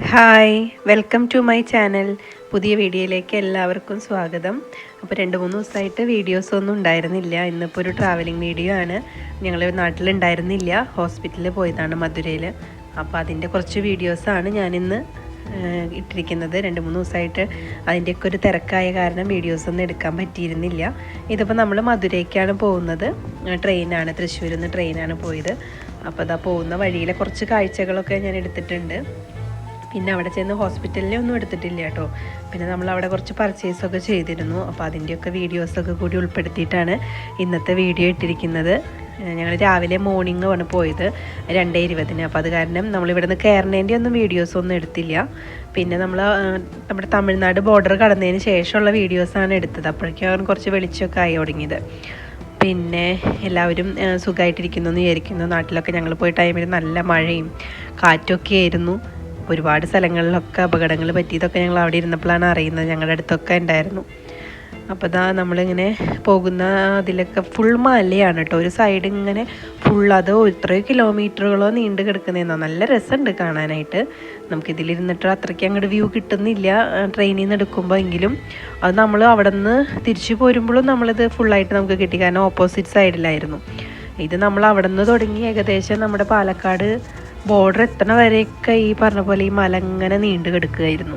Hi welcome to my channel. പുതിയ വീഡിയോയിലേക്ക് എല്ലാവർക്കും സ്വാഗതം. അപ്പോൾ 2-3 ദിവസമായിട്ട് വീഡിയോസൊന്നും ഉണ്ടായിരുന്നില്ല. ഇന്നിപ്പോൾ ഒരു ട്രാവലിംഗ് വീഡിയോ ആണ്. ഞങ്ങൾ നാട്ടിലുണ്ടായിരുന്നില്ല, ഹോസ്പിറ്റലിൽ പോയതാണ് മധുരയിൽ. അപ്പോൾ അതിൻ്റെ കുറച്ച് വീഡിയോസാണ് ഞാനിന്ന് ഇട്ടിരിക്കുന്നത്. 2-3 ദിവസമായിട്ട് അതിൻ്റെയൊക്കെ ഒരു തിരക്കായ കാരണം വീഡിയോസൊന്നും എടുക്കാൻ പറ്റിയിരുന്നില്ല. ഇതിപ്പോൾ നമ്മൾ മധുരയ്ക്കാണ് പോകുന്നത്. ട്രെയിനാണ്, തൃശ്ശൂരിൽ നിന്ന് ട്രെയിനാണ് പോയത്. അപ്പോൾ അതാ പോകുന്ന വഴിയിലെ കുറച്ച് കാഴ്ചകളൊക്കെ ഞാൻ എടുത്തിട്ടുണ്ട്. പിന്നെ അവിടെ ചെന്ന് ഹോസ്പിറ്റലിൽ ഒന്നും എടുത്തിട്ടില്ല കേട്ടോ. പിന്നെ നമ്മൾ അവിടെ കുറച്ച് പർച്ചേസൊക്കെ ചെയ്തിരുന്നു. അപ്പോൾ അതിൻ്റെയൊക്കെ വീഡിയോസൊക്കെ കൂടി ഉൾപ്പെടുത്തിയിട്ടാണ് ഇന്നത്തെ വീഡിയോ ഇട്ടിരിക്കുന്നത്. ഞങ്ങൾ രാവിലെ മോർണിംഗ് ആണ് പോയത് 2:20. അപ്പോൾ അത് കാരണം നമ്മളിവിടെ നിന്ന് കയറുന്നതിൻ്റെ ഒന്നും വീഡിയോസൊന്നും എടുത്തില്ല. പിന്നെ നമ്മുടെ തമിഴ്നാട് ബോർഡർ കടന്നതിന് ശേഷമുള്ള വീഡിയോസാണ് എടുത്തത്. അപ്പോഴേക്കും കുറച്ച് വെളിച്ചമൊക്കെ ആയി തുടങ്ങിയത്. പിന്നെ എല്ലാവരും സുഖമായിട്ടിരിക്കുന്നു എന്ന് വിചാരിക്കുന്നു. നാട്ടിലൊക്കെ ഞങ്ങൾ പോയ ടൈമിൽ നല്ല മഴയും കാറ്റൊക്കെ ആയിരുന്നു. ഒരുപാട് സ്ഥലങ്ങളിലൊക്കെ അപകടങ്ങൾ പറ്റിയതൊക്കെ ഞങ്ങൾ അവിടെ ഇരുന്നപ്പോഴാണ് അറിയുന്നത്. ഞങ്ങളുടെ അടുത്തൊക്കെ ഉണ്ടായിരുന്നു. അപ്പോൾ ഇതാ നമ്മളിങ്ങനെ പോകുന്ന അതിലൊക്കെ ഫുൾ മലയാണ് കേട്ടോ. ഒരു സൈഡ് ഇങ്ങനെ ഫുൾ, അത് എത്രയോ കിലോമീറ്ററുകളോ നീണ്ടു കിടക്കുന്നതെന്നോ. നല്ല രസമുണ്ട് കാണാനായിട്ട്. നമുക്കിതിലിരുന്നിട്ട് അത്രയ്ക്ക് അങ്ങോട്ട് വ്യൂ കിട്ടുന്നില്ല ട്രെയിനിൽ നിന്ന് എടുക്കുമ്പോൾ. എങ്കിലും അത് നമ്മൾ അവിടെ നിന്ന് തിരിച്ചു പോരുമ്പോഴും നമ്മളിത് ഫുള്ളായിട്ട് നമുക്ക് കിട്ടി. കാരണം ഓപ്പോസിറ്റ് സൈഡിലായിരുന്നു ഇത്. നമ്മൾ അവിടെ നിന്ന് തുടങ്ങി ഏകദേശം നമ്മുടെ പാലക്കാട് ബോർഡർ എത്തണ വരെയൊക്കെ ഈ പറഞ്ഞ പോലെ ഈ മല ഇങ്ങനെ നീണ്ടു കിടക്കുകയായിരുന്നു.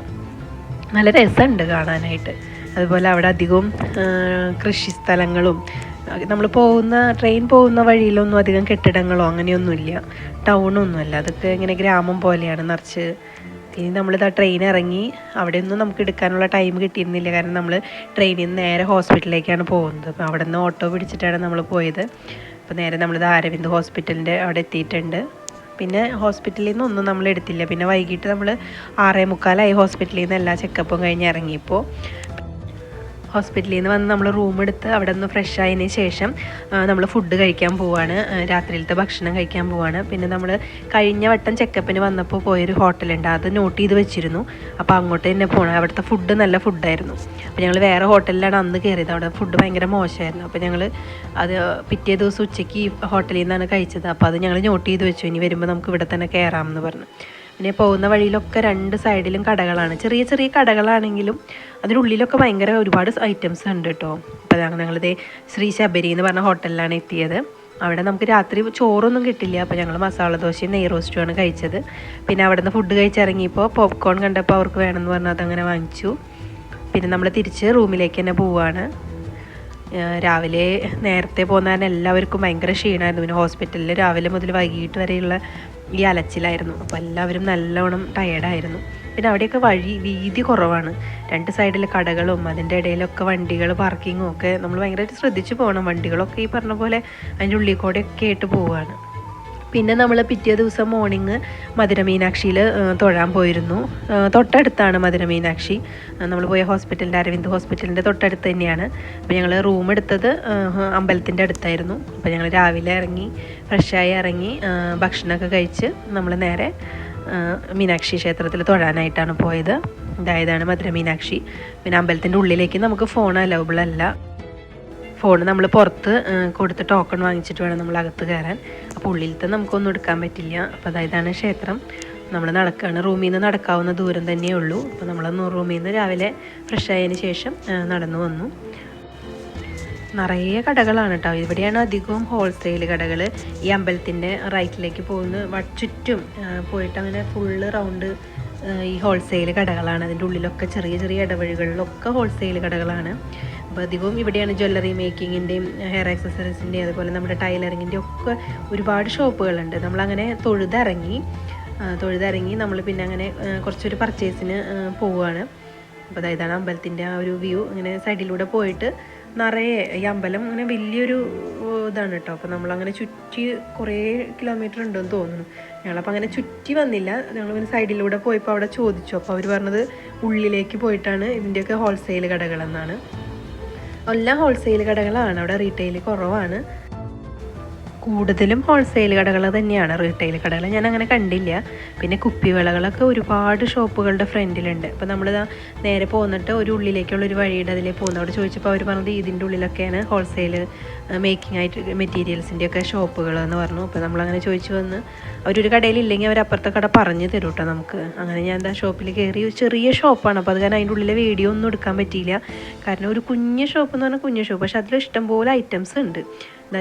നല്ല രസമുണ്ട് കാണാനായിട്ട്. അതുപോലെ അവിടെ അധികവും കൃഷി സ്ഥലങ്ങളും, നമ്മൾ ട്രെയിൻ പോകുന്ന വഴിയിലൊന്നും അധികം കെട്ടിടങ്ങളോ അങ്ങനെയൊന്നുമില്ല, ടൗണൊന്നുമല്ല. അതൊക്കെ ഇങ്ങനെ ഗ്രാമം പോലെയാണ് നിറച്ച്. ഇനി നമ്മളിതാ ട്രെയിൻ ഇറങ്ങി. അവിടെയൊന്നും നമുക്ക് എടുക്കാനുള്ള ടൈം കിട്ടിയിരുന്നില്ല. കാരണം നമ്മൾ ട്രെയിനിൽ നിന്ന് നേരെ ഹോസ്പിറ്റലിലേക്കാണ് പോകുന്നത്. അപ്പോൾ അവിടെ നിന്ന് ഓട്ടോ പിടിച്ചിട്ടാണ് നമ്മൾ പോയത്. അപ്പോൾ നേരെ നമ്മളിത് അരവിന്ദ് ഹോസ്പിറ്റലിൻ്റെ അവിടെ എത്തിയിട്ടുണ്ട്. പിന്നെ ഹോസ്പിറ്റലിൽ നിന്ന് ഒന്നും നമ്മൾ എടുത്തില്ല. പിന്നെ വൈകിട്ട് നമ്മൾ 6:45 ഹോസ്പിറ്റലിൽ നിന്ന് എല്ലാ ചെക്കപ്പും കഴിഞ്ഞ് ഇറങ്ങിയപ്പോൾ. ഹോസ്പിറ്റലിൽ നിന്ന് വന്ന് നമ്മൾ റൂം എടുത്ത് അവിടെ നിന്ന് ഫ്രഷ് ആയതിന് ശേഷം നമ്മൾ ഫുഡ് കഴിക്കാൻ പോവാണ്. രാത്രിയിലത്തെ ഭക്ഷണം കഴിക്കാൻ പോവാണ്. പിന്നെ നമ്മൾ കഴിഞ്ഞ വട്ടം ചെക്കപ്പിന് വന്നപ്പോൾ പോയൊരു ഹോട്ടലുണ്ട്, അത് നോട്ട് ചെയ്ത് വെച്ചിരുന്നു. അപ്പോൾ അങ്ങോട്ട് തന്നെ പോകണം. അവിടുത്തെ ഫുഡ് നല്ല ഫുഡായിരുന്നു. അപ്പോൾ ഞങ്ങൾ വേറെ ഹോട്ടലിലാണ് അന്ന് കയറിയത്. അവിടെ ഫുഡ് ഭയങ്കര മോശമായിരുന്നു. അപ്പോൾ ഞങ്ങൾ അത് പിറ്റേ ദിവസം ഉച്ചയ്ക്ക് ഹോട്ടലിൽ നിന്നാണ് കഴിച്ചത്. അപ്പോൾ അത് ഞങ്ങൾ നോട്ട് ചെയ്ത് വെച്ചു. ഇനി വരുമ്പോൾ നമുക്ക് ഇവിടെ തന്നെ കയറാമെന്ന് പറഞ്ഞു. പിന്നെ പോകുന്ന വഴിയിലൊക്കെ 2 സൈഡിലും കടകളാണ്. ചെറിയ ചെറിയ കടകളാണെങ്കിലും അതിനുള്ളിലൊക്കെ ഭയങ്കര ഒരുപാട് ഐറ്റംസ് ഉണ്ട് കേട്ടോ. അപ്പോൾ ഞങ്ങളിത് ശ്രീ ശബരി എന്ന് പറഞ്ഞ ഹോട്ടലിലാണ് എത്തിയത്. അവിടെ നമുക്ക് രാത്രി ചോറൊന്നും കിട്ടില്ല. അപ്പോൾ ഞങ്ങൾ മസാല ദോശയും നെയ് റോസ്റ്റുമാണ് കഴിച്ചത്. പിന്നെ അവിടെ നിന്ന് ഫുഡ് കഴിച്ചിറങ്ങിയപ്പോൾ പോപ്കോൺ കണ്ടപ്പോൾ അവർക്ക് വേണമെന്ന് പറഞ്ഞാൽ അതങ്ങനെ വാങ്ങിച്ചു. പിന്നെ നമ്മൾ തിരിച്ച് റൂമിലേക്ക് തന്നെ പോവുകയാണ്. രാവിലെ നേരത്തെ പോകുന്നതിന് എല്ലാവർക്കും ഭയങ്കര ക്ഷീണമായിരുന്നു. പിന്നെ ഹോസ്പിറ്റലിൽ രാവിലെ മുതൽ വൈകിട്ട് വരെയുള്ള ഈ അലച്ചിലായിരുന്നു. അപ്പോൾ എല്ലാവരും നല്ലോണം ടയേർഡായിരുന്നു. പിന്നെ അവിടെയൊക്കെ വീതി കുറവാണ്. 2 സൈഡിൽ കടകളും അതിൻ്റെ ഇടയിലൊക്കെ വണ്ടികൾ പാർക്കിങ്ങും ഒക്കെ നമ്മൾ ഭയങ്കരമായിട്ട് ശ്രദ്ധിച്ച് പോകണം. വണ്ടികളൊക്കെ ഈ പറഞ്ഞ പോലെ അതിൻ്റെ ഉള്ളിൽ കൂടെയൊക്കെ ആയിട്ട് പോവുകയാണ്. പിന്നെ നമ്മൾ പിറ്റേ ദിവസം മോർണിംഗ് മധുര മീനാക്ഷിയിൽ തൊഴാൻ പോയിരുന്നു. തൊട്ടടുത്താണ് മധുര മീനാക്ഷി. നമ്മൾ പോയ ഹോസ്പിറ്റലിൻ്റെ അരവിന്ദ് ഹോസ്പിറ്റലിൻ്റെ തൊട്ടടുത്ത് തന്നെയാണ്. അപ്പോൾ ഞങ്ങൾ റൂം എടുത്തത് അമ്പലത്തിൻ്റെ അടുത്തായിരുന്നു. അപ്പോൾ ഞങ്ങൾ രാവിലെ ഇറങ്ങി, ഫ്രഷായി ഇറങ്ങി ഭക്ഷണമൊക്കെ കഴിച്ച് നമ്മൾ നേരെ മീനാക്ഷി ക്ഷേത്രത്തിൽ തൊഴാനായിട്ടാണ് പോയത്. ഇതായതാണ് മധുര മീനാക്ഷി. പിന്നെ അമ്പലത്തിൻ്റെ ഉള്ളിലേക്ക് നമുക്ക് ഫോൺ അലൗബിൾ അല്ല. ഫോൺ നമ്മൾ പുറത്ത് കൊടുത്ത് ടോക്കൺ വാങ്ങിച്ചിട്ട് വേണം നമ്മൾ അകത്ത് കയറാൻ. അപ്പോൾ ഉള്ളിലത്തെ നമുക്കൊന്നും എടുക്കാൻ പറ്റില്ല. അപ്പോൾ അതായതാണ് ക്ഷേത്രം. നമ്മൾ നടക്കുകയാണ്. റൂമിൽ നിന്ന് നടക്കാവുന്ന ദൂരം തന്നെയേ ഉള്ളൂ. അപ്പോൾ നമ്മൾ റൂമിൽ നിന്ന് രാവിലെ ഫ്രഷ് ആയതിന് ശേഷം നടന്നു വന്നു. നിറയെ കടകളാണ് കേട്ടോ. ഇവിടെയാണ് അധികവും ഹോൾസെയിൽ കടകൾ. ഈ അമ്പലത്തിൻ്റെ റൈറ്റിലേക്ക് പോകുന്ന ചുറ്റും പോയിട്ട് അങ്ങനെ ഫുള്ള് റൗണ്ട് ഈ ഹോൾസെയിൽ കടകളാണ്. അതിൻ്റെ ഉള്ളിലൊക്കെ ചെറിയ ചെറിയ ഇടവഴികളിലൊക്കെ ഹോൾസെയിൽ കടകളാണ്. അപ്പോൾ അധികവും ഇവിടെയാണ് ജ്വല്ലറി മേക്കിങ്ങിൻ്റെയും ഹെയർ ആക്സസറീസിൻ്റെയും അതുപോലെ നമ്മുടെ ടൈലറിങ്ങിൻ്റെയും ഒക്കെ ഒരുപാട് ഷോപ്പുകളുണ്ട്. നമ്മളങ്ങനെ തൊഴുതിറങ്ങി നമ്മൾ പിന്നെ അങ്ങനെ കുറച്ചൊരു പർച്ചേസിന് പോവുകയാണ്. അപ്പോൾ അതായതാണ് അമ്പലത്തിൻ്റെ ആ ഒരു വ്യൂ. ഇങ്ങനെ സൈഡിലൂടെ പോയിട്ട് നിറയെ ഈ അമ്പലം അങ്ങനെ വലിയൊരു ഇതാണ് കേട്ടോ. അപ്പോൾ നമ്മളങ്ങനെ ചുറ്റി കുറേ കിലോമീറ്റർ ഉണ്ടെന്ന് തോന്നുന്നു. ഞങ്ങളപ്പോൾ അങ്ങനെ ചുറ്റി വന്നില്ല. ഞങ്ങളിങ്ങനെ സൈഡിലൂടെ പോയപ്പോൾ അവിടെ ചോദിച്ചു. അപ്പോൾ അവർ പറഞ്ഞത് ഉള്ളിലേക്ക് പോയിട്ടാണ് ഇതിൻ്റെയൊക്കെ ഹോൾസെയിൽ കടകളെന്നാണ്. എല്ലാം ഹോൾസെയിൽ കടകളാണ്. അവിടെ റീറ്റെയിൽ കുറവാണ്. കൂടുതലും ഹോൾസെയിൽ കടകൾ തന്നെയാണ്, റീറ്റെയിൽ കടകൾ ഞാൻ അങ്ങനെ കണ്ടില്ല. പിന്നെ കുപ്പിവിളകളൊക്കെ ഒരുപാട് ഷോപ്പുകളുടെ ഫ്രണ്ടിലുണ്ട്. അപ്പോൾ നമ്മൾ നേരെ പോന്നിട്ട് ഒരു ഉള്ളിലേക്കുള്ളൊരു വഴിയുടെ അതിലേ പോകുന്നു. അവിടെ ചോദിച്ചപ്പോൾ അവർ പറഞ്ഞത് ഇതിൻ്റെ ഉള്ളിലൊക്കെയാണ് ഹോൾസെയിൽ മേക്കിംഗ് ആയിട്ട് മെറ്റീരിയൽസിൻ്റെയൊക്കെ ഷോപ്പുകൾ എന്ന് പറഞ്ഞു. അപ്പോൾ നമ്മളങ്ങനെ ചോദിച്ചു വന്ന് അവരൊരു കടയിലില്ലെങ്കിൽ അവർ അപ്പുറത്തെ കട പറഞ്ഞു തരും കേട്ടോ നമുക്ക്. അങ്ങനെ ഞാൻ എന്താ ഷോപ്പിൽ കയറി. ഒരു ചെറിയ ഷോപ്പാണ്, അപ്പോൾ അത് കാരണം അതിൻ്റെ ഉള്ളിലെ വീഡിയോ ഒന്നും എടുക്കാൻ പറ്റിയില്ല. കാരണം ഒരു കുഞ്ഞ് ഷോപ്പ് എന്ന് പറഞ്ഞാൽ കുഞ്ഞ് ഷോപ്പ്, പക്ഷേ അതിൽ ഇഷ്ടംപോലെ ഐറ്റംസ് ഉണ്ട്.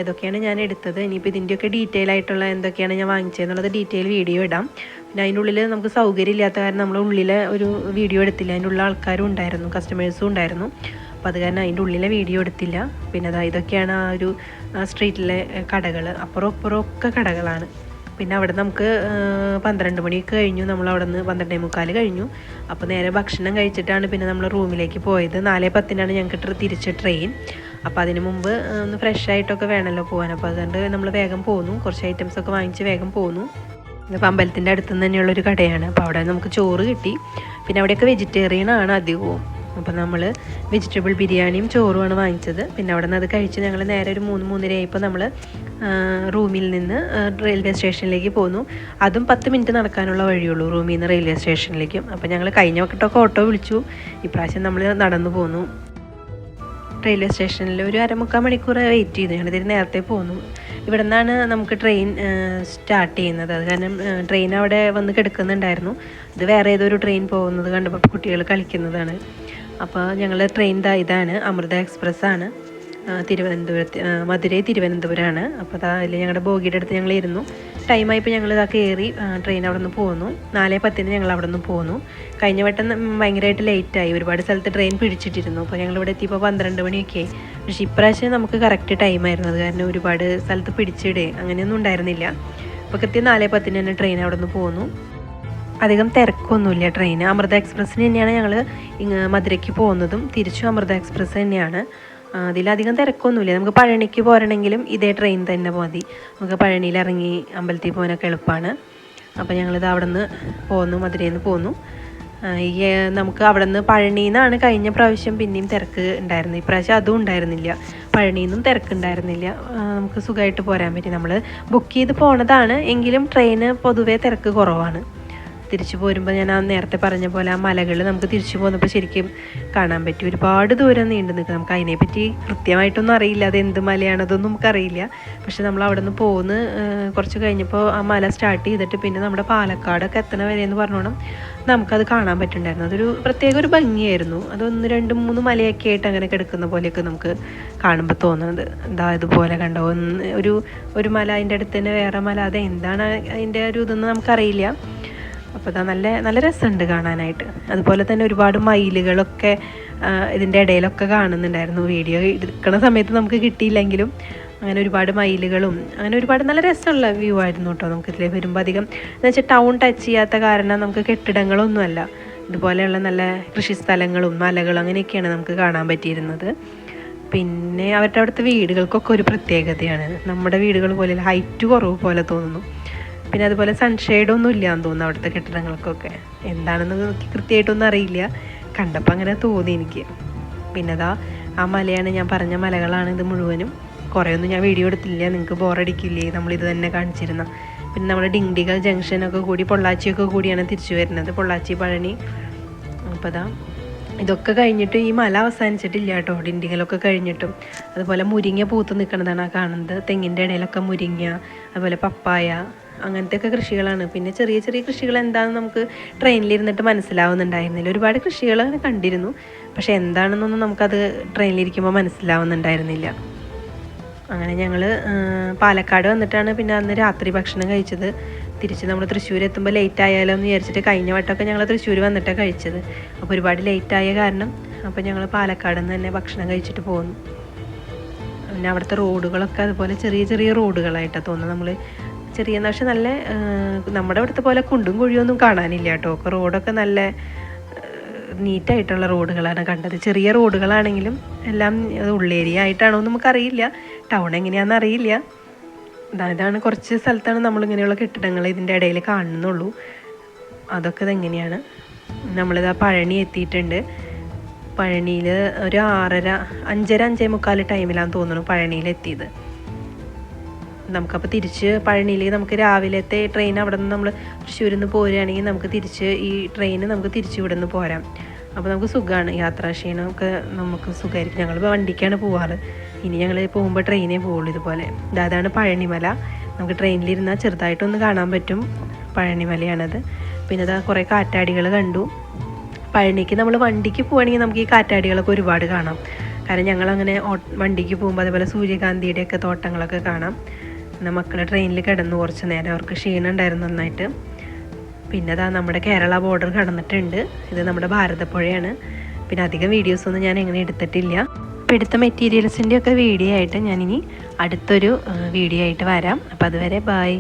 ഇതൊക്കെയാണ് ഞാൻ എടുത്തത്. ഇനിയിപ്പോൾ ഇതിൻ്റെയൊക്കെ ഡീറ്റെയിൽ ആയിട്ടുള്ള എന്തൊക്കെയാണ് ഞാൻ വാങ്ങിച്ചതെന്നുള്ളത് ഡീറ്റെയിൽ വീഡിയോ ഇടാം. പിന്നെ അതിൻ്റെ ഉള്ളിൽ നമുക്ക് സൗകര്യം ഇല്ലാത്ത കാരണം നമ്മൾ ഉള്ളിലെ ഒരു വീഡിയോ എടുത്തില്ല. അതിൻ്റെ ഉള്ള ആൾക്കാരും ഉണ്ടായിരുന്നു, കസ്റ്റമേഴ്സും ഉണ്ടായിരുന്നു. അപ്പോൾ അത് കാരണം അതിൻ്റെ ഉള്ളിലെ വീഡിയോ എടുത്തില്ല. പിന്നെ ഇതൊക്കെയാണ് ആ ഒരു സ്ട്രീറ്റിലെ കടകൾ. അപ്പുറം ഒക്കെ കടകളാണ്. പിന്നെ അവിടെ നമുക്ക് 12 മണിയൊക്കെ കഴിഞ്ഞു. നമ്മൾ അവിടെ നിന്ന് 12:45 കഴിഞ്ഞു. അപ്പോൾ നേരെ ഭക്ഷണം കഴിച്ചിട്ടാണ് പിന്നെ നമ്മൾ റൂമിലേക്ക് പോയത്. 4:10 ഞങ്ങൾക്ക് തിരിച്ച് ട്രെയിൻ. അപ്പോൾ അതിന് മുമ്പ് ഒന്ന് ഫ്രഷ് ആയിട്ടൊക്കെ വേണമല്ലോ പോകാൻ. അപ്പോൾ അതുകൊണ്ട് നമ്മൾ വേഗം പോന്നു, കുറച്ച് ഐറ്റംസൊക്കെ വാങ്ങിച്ച് വേഗം പോന്നു. ഇപ്പോൾ അമ്പലത്തിൻ്റെ അടുത്ത് തന്നെയുള്ളൊരു കടയാണ്. അപ്പോൾ അവിടെ നമുക്ക് ചോറ് കിട്ടി. പിന്നെ അവിടെയൊക്കെ വെജിറ്റേറിയൻ ആണ് അധികവും. അപ്പോൾ നമ്മൾ വെജിറ്റബിൾ ബിരിയാണിയും ചോറുമാണ് വാങ്ങിച്ചത്. പിന്നെ അവിടെ നിന്ന് അത് കഴിച്ച് ഞങ്ങൾ നേരെ ഒരു 3-3:30 ആയപ്പോൾ നമ്മൾ റൂമിൽ നിന്ന് റെയിൽവേ സ്റ്റേഷനിലേക്ക് പോന്നു. അതും 10 മിനിറ്റ് നടക്കാനുള്ള വഴിയുള്ളൂ റൂമിൽ നിന്ന് റെയിൽവേ സ്റ്റേഷനിലേക്കും. അപ്പോൾ ഞങ്ങൾ കഴിഞ്ഞ വട്ടമൊക്കെ ഓട്ടോ വിളിച്ചു, ഇപ്രാവശ്യം നമ്മൾ നടന്നു പോന്നു. റെയിൽവേ സ്റ്റേഷനിൽ ഒരു 1/4 മണിക്കൂർ വെയിറ്റ് ചെയ്തു. ഞങ്ങളിതിൽ നേരത്തെ പോന്നു. ഇവിടെ നിന്നാണ് നമുക്ക് ട്രെയിൻ സ്റ്റാർട്ട് ചെയ്യുന്നത്. അത് കാരണം ട്രെയിൻ അവിടെ വന്ന് കിടക്കുന്നുണ്ടായിരുന്നു. ഇത് വേറെ ഏതൊരു ട്രെയിൻ പോകുന്നത് കണ്ടപ്പോൾ കുട്ടികൾ കളിക്കുന്നതാണ്. അപ്പോൾ ഞങ്ങൾ ട്രെയിൻ ഇതാണ് അമൃത എക്സ്പ്രസ് ആണ്, മധുരൈ തിരുവനന്തപുരമാണ്. അപ്പോൾ അതിൽ ഞങ്ങളുടെ ബോഗിയുടെ അടുത്ത് ഞങ്ങൾ ഇരുന്നു. ടൈമായപ്പോൾ ഞങ്ങൾ കയറി ട്രെയിൻ അവിടെ നിന്ന് പോന്നു. 4:10 ഞങ്ങൾ അവിടെ നിന്ന് പോന്നു. കഴിഞ്ഞ വട്ടം ഭയങ്കരമായിട്ട് ലേറ്റായി, ഒരുപാട് സ്ഥലത്ത് ട്രെയിൻ പിടിച്ചിട്ടിരുന്നു. അപ്പോൾ ഞങ്ങളിവിടെ എത്തിയപ്പോൾ 12 മണിയൊക്കെ ആയി. പക്ഷേ ഇപ്രാവശ്യം നമുക്ക് കറക്റ്റ് ടൈമായിരുന്നു. അത് കാരണം ഒരുപാട് സ്ഥലത്ത് പിടിച്ചിടേ അങ്ങനെയൊന്നും ഉണ്ടായിരുന്നില്ല. അപ്പോൾ കൃത്യം 4:10 തന്നെ ട്രെയിൻ അവിടെ നിന്ന് പോന്നു. അധികം തിരക്കൊന്നുമില്ല ട്രെയിൻ. അമൃത എക്സ്പ്രസ്സിന് തന്നെയാണ് ഞങ്ങൾ മധുരയ്ക്ക് പോകുന്നതും തിരിച്ചും അമൃത എക്സ്പ്രസ് തന്നെയാണ്. അതിലധികം തിരക്കൊന്നുമില്ല. നമുക്ക് പഴനിക്ക് പോരണമെങ്കിലും ഇതേ ട്രെയിൻ തന്നെ മതി. നമുക്ക് പഴനിയിൽ ഇറങ്ങി അമ്പലത്തിൽ പോകാനൊക്കെ എളുപ്പമാണ്. അപ്പോൾ ഞങ്ങളിത് അവിടെ നിന്ന് പോന്നു, മധുരയിൽ നിന്ന് പോന്നു. നമുക്ക് അവിടെ നിന്ന് പഴനിയിൽ നിന്നാണ് കഴിഞ്ഞ പ്രാവശ്യം പിന്നെയും തിരക്ക് ഉണ്ടായിരുന്നത്. ഇപ്രാവശ്യം അതും ഉണ്ടായിരുന്നില്ല, പഴനിയിൽ നിന്നും തിരക്കുണ്ടായിരുന്നില്ല. നമുക്ക് സുഖമായിട്ട് പോരാൻ പറ്റി. നമ്മൾ ബുക്ക് ചെയ്ത് പോണതാണ് എങ്കിലും ട്രെയിന് പൊതുവേ തിരക്ക് കുറവാണ്. തിരിച്ചു പോരുമ്പോൾ ഞാൻ നേരത്തെ പറഞ്ഞ പോലെ ആ മലകൾ നമുക്ക് തിരിച്ചു പോന്നപ്പോൾ ശരിക്കും കാണാൻ പറ്റി. ഒരുപാട് ദൂരം നീണ്ടു നിൽക്കുക. നമുക്ക് അതിനെപ്പറ്റി കൃത്യമായിട്ടൊന്നും അറിയില്ല, അത് എന്ത് മലയാണതൊന്നും നമുക്കറിയില്ല. പക്ഷെ നമ്മൾ അവിടെ നിന്ന് പോന്ന് കുറച്ച് കഴിഞ്ഞപ്പോൾ ആ മല സ്റ്റാർട്ട് ചെയ്തിട്ട് പിന്നെ നമ്മുടെ പാലക്കാടൊക്കെ എത്തണ വരെ എന്ന് പറഞ്ഞോണം നമുക്കത് കാണാൻ പറ്റുന്നുണ്ടായിരുന്നു. അതൊരു പ്രത്യേക ഒരു ഭംഗിയായിരുന്നു. അത് 1, 2, 3 മലയൊക്കെ ആയിട്ട് അങ്ങനെ കിടക്കുന്ന പോലെയൊക്കെ നമുക്ക് കാണുമ്പോൾ തോന്നുന്നത്. ഇതുപോലെ കണ്ടോ, ഒരു മല അതിൻ്റെ അടുത്ത് തന്നെ വേറെ മല, അത് എന്താണ് അതിൻ്റെ ഒരു ഇതൊന്നും നമുക്കറിയില്ല. അപ്പോൾ നല്ല നല്ല രസമുണ്ട് കാണാനായിട്ട്. അതുപോലെ തന്നെ ഒരുപാട് മയിലുകളൊക്കെ ഇതിൻ്റെ ഇടയിലൊക്കെ കാണുന്നുണ്ടായിരുന്നു. വീഡിയോ എടുക്കുന്ന സമയത്ത് നമുക്ക് കിട്ടിയില്ലെങ്കിലും അങ്ങനെ ഒരുപാട് മയിലുകളും അങ്ങനെ ഒരുപാട് നല്ല രസമുള്ള വ്യൂ ആയിരുന്നു കേട്ടോ. നമുക്ക് ഇതിലേ വരുമ്പോൾ അധികം എന്ന് വെച്ചാൽ ടൗൺ ടച്ച് ചെയ്യാത്ത കാരണം നമുക്ക് കെട്ടിടങ്ങളൊന്നുമല്ല, ഇതുപോലെയുള്ള നല്ല കൃഷി സ്ഥലങ്ങളും മലകളും അങ്ങനെയൊക്കെയാണ് നമുക്ക് കാണാൻ പറ്റിയിരുന്നത്. പിന്നെ അവരുടെ അവിടുത്തെ വീടുകൾക്കൊക്കെ ഒരു പ്രത്യേകതയാണ്. നമ്മുടെ വീടുകൾ പോലെ ഹൈറ്റ് കുറവ് പോലെ തോന്നുന്നു. പിന്നെ അതുപോലെ സൺഷെയ്ഡൊന്നും ഇല്ലയെന്ന് തോന്നുന്നു അവിടുത്തെ കെട്ടിടങ്ങൾക്കൊക്കെ. എന്താണെന്ന് കൃത്യമായിട്ടൊന്നും അറിയില്ല, കണ്ടപ്പോൾ അങ്ങനെ തോന്നി എനിക്ക്. പിന്നെ ആ മലയാണ് ഞാൻ പറഞ്ഞ മലകളാണ് ഇത് മുഴുവനും. കുറേയൊന്നും ഞാൻ വീഡിയോ എടുത്തില്ല, നിങ്ങൾക്ക് ബോറടിക്കില്ലേ, നമ്മളിത് തന്നെ കാണിച്ചിരുന്ന. പിന്നെ നമ്മുടെ ഡിണ്ടിഗൽ ജംഗ്ഷനൊക്കെ കൂടി പൊള്ളാച്ചിയൊക്കെ കൂടിയാണ് തിരിച്ചു വരുന്നത്, പൊള്ളാച്ചി പഴനി. അപ്പോൾ ഇതൊക്കെ കഴിഞ്ഞിട്ട് ഈ മല അവസാനിച്ചിട്ടില്ല കേട്ടോ, ഡിണ്ടിഗലൊക്കെ കഴിഞ്ഞിട്ടും. അതുപോലെ മുരിങ്ങ പൂത്ത് നിൽക്കുന്നതാണ് ആ കാണുന്നത്. തെങ്ങിൻ്റെ ഇടയിലൊക്കെ മുരിങ്ങ, അതുപോലെ പപ്പായ, അങ്ങനത്തെയൊക്കെ കൃഷികളാണ്. പിന്നെ ചെറിയ ചെറിയ കൃഷികൾ എന്താണെന്ന് നമുക്ക് ട്രെയിനിലിരുന്നിട്ട് മനസ്സിലാവുന്നുണ്ടായിരുന്നില്ല. ഒരുപാട് കൃഷികൾ അങ്ങനെ കണ്ടിരുന്നു, പക്ഷെ എന്താണെന്നൊന്നും നമുക്കത് ട്രെയിനിലിരിക്കുമ്പോൾ മനസ്സിലാവുന്നുണ്ടായിരുന്നില്ല. അങ്ങനെ ഞങ്ങൾ പാലക്കാട് വന്നിട്ടാണ് പിന്നെ അന്ന് രാത്രി ഭക്ഷണം കഴിച്ചത്. തിരിച്ച് നമ്മൾ തൃശ്ശൂർ എത്തുമ്പോൾ ലേറ്റ് ആയാലോ എന്ന് വിചാരിച്ചിട്ട് കഴിഞ്ഞ വട്ടമൊക്കെ ഞങ്ങൾ തൃശ്ശൂർ വന്നിട്ടാണ് കഴിച്ചത്. അപ്പോൾ ഒരുപാട് ലേറ്റായ കാരണം അപ്പോൾ ഞങ്ങൾ പാലക്കാട് നിന്ന് തന്നെ ഭക്ഷണം കഴിച്ചിട്ട് പോകുന്നു. പിന്നെ അവിടുത്തെ റോഡുകളൊക്കെ അതുപോലെ ചെറിയ ചെറിയ റോഡുകളായിട്ടാണ് തോന്നുന്നത്. നമ്മൾ ചെറിയ പക്ഷെ നല്ല നമ്മുടെ അവിടുത്തെ പോലെ കുണ്ടും കുഴിയൊന്നും കാണാനില്ല കേട്ടോ. ഒക്കെ റോഡൊക്കെ നല്ല നീറ്റായിട്ടുള്ള റോഡുകളാണ് കണ്ടത്. ചെറിയ റോഡുകളാണെങ്കിലും എല്ലാം ഉള്ളേരിയ ആയിട്ടാണോ എന്ന് നമുക്കറിയില്ല, ടൗൺ എങ്ങനെയാണെന്ന് അറിയില്ല. ഇതാണ് കുറച്ച് സ്ഥലത്താണ് നമ്മളിങ്ങനെയുള്ള കെട്ടിടങ്ങൾ ഇതിൻ്റെ ഇടയിൽ കാണുന്നുള്ളൂ. അതൊക്കെ ഇതെങ്ങനെയാണ്. നമ്മളിതാ പഴനി എത്തിയിട്ടുണ്ട്. പഴനിയിൽ ഒരു 6:30, 5:45 ടൈമിലാണെന്ന് തോന്നുന്നു പഴനിയിലെത്തിയത്. നമുക്കപ്പോൾ തിരിച്ച് പഴനിയിലേക്ക് നമുക്ക് രാവിലത്തെ ട്രെയിൻ അവിടെ നിന്ന് നമ്മൾ തൃശ്ശൂരിൽ നിന്ന് പോരുകയാണെങ്കിൽ നമുക്ക് തിരിച്ച് ഈ ട്രെയിന് നമുക്ക് തിരിച്ച് ഇവിടെ നിന്ന് പോരാം. അപ്പോൾ നമുക്ക് സുഖമാണ്, യാത്രാക്ഷീണമൊക്കെ നമുക്ക് സുഖമായിരിക്കും. ഞങ്ങൾ വണ്ടിക്കാണ് പോവാറ്. ഇനി ഞങ്ങൾ പോകുമ്പോൾ ട്രെയിനേ പോവുള്ളൂ. ഇതുപോലെ അതാണ് പഴനിമല. നമുക്ക് ട്രെയിനിലിരുന്നാൽ ചെറുതായിട്ടൊന്ന് കാണാൻ പറ്റും. പഴനിമലയാണത്. പിന്നെ അതാ കുറേ കാറ്റാടികൾ കണ്ടു. പഴനിക്ക് നമ്മൾ വണ്ടിക്ക് പോവുകയാണെങ്കിൽ നമുക്ക് ഈ കാറ്റാടികളൊക്കെ ഒരുപാട് കാണാം. കാരണം ഞങ്ങളങ്ങനെ വണ്ടിക്ക് പോകുമ്പോൾ അതേപോലെ സൂര്യകാന്തിയുടെയൊക്കെ തോട്ടങ്ങളൊക്കെ കാണാം. പിന്നെ മക്കൾ ട്രെയിനിൽ കിടന്നു കുറച്ച് നേരം, അവർക്ക് ക്ഷീണം ഉണ്ടായിരുന്നു നന്നായിട്ട്. പിന്നെ അതാ നമ്മുടെ കേരള ബോർഡർ കടന്നിട്ടുണ്ട്. ഇത് നമ്മുടെ ഭാരതപ്പുഴയാണ്. പിന്നെ അധികം വീഡിയോസൊന്നും ഞാൻ എങ്ങനെ എടുത്തിട്ടില്ല. അപ്പോൾ എടുത്ത മെറ്റീരിയൽസിൻ്റെയൊക്കെ വീഡിയോ ആയിട്ട് ഞാനിനി അടുത്തൊരു വീഡിയോ ആയിട്ട് വരാം. അപ്പോൾ അതുവരെ ബൈ.